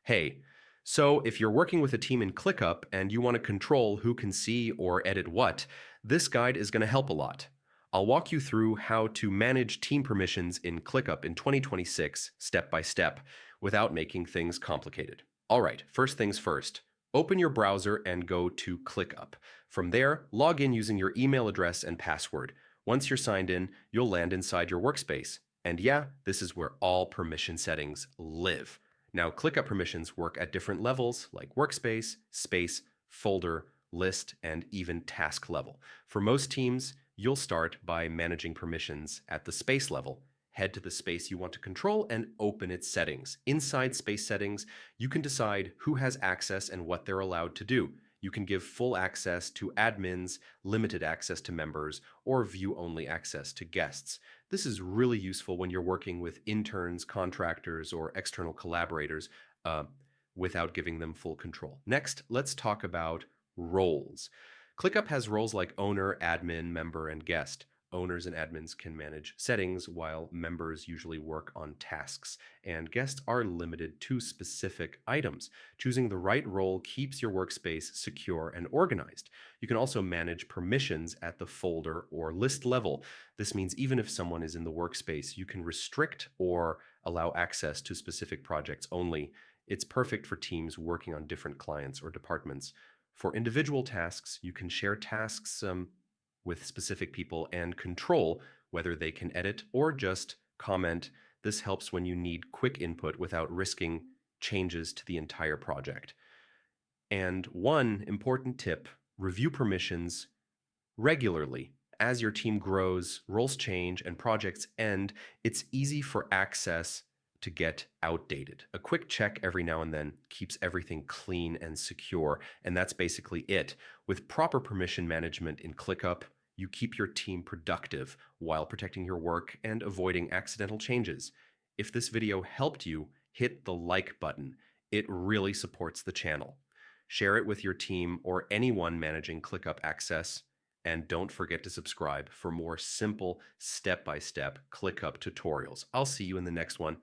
Hey, so if you're working with a team in ClickUp and you want to control who can see or edit what, this guide is going to help a lot. I'll walk you through how to manage team permissions in ClickUp in 2026 step by step without making things complicated. All right, first things first. Open your browser and go to ClickUp. From there, log in using your email address and password. Once you're signed in, you'll land inside your workspace. And yeah, this is where all permission settings live. Now, ClickUp permissions work at different levels like workspace, space, folder, list, and even task level. For most teams, you'll start by managing permissions at the space level. Head to the space you want to control and open its settings. Inside space settings, you can decide who has access and what they're allowed to do. You can give full access to admins, limited access to members, or view-only access to guests. This is really useful when you're working with interns, contractors, or external collaborators uh, without giving them full control. Next, let's talk about roles. ClickUp has roles like owner, admin, member, and guest. Owners and admins can manage settings, while members usually work on tasks, and guests are limited to specific items. Choosing the right role keeps your workspace secure and organized. You can also manage permissions at the folder or list level. This means even if someone is in the workspace, you can restrict or allow access to specific projects only. It's perfect for teams working on different clients or departments. For individual tasks, you can share tasks with specific people and control whether they can edit or just comment. This helps when you need quick input without risking changes to the entire project. And one important tip, review permissions regularly. As your team grows, roles change, and projects end, it's easy for access to get outdated. A quick check every now and then keeps everything clean and secure, and that's basically it. With proper permission management in ClickUp, you keep your team productive while protecting your work and avoiding accidental changes. If this video helped you, hit the like button. It really supports the channel. Share it with your team or anyone managing ClickUp access, and don't forget to subscribe for more simple step-by-step ClickUp tutorials. I'll see you in the next one.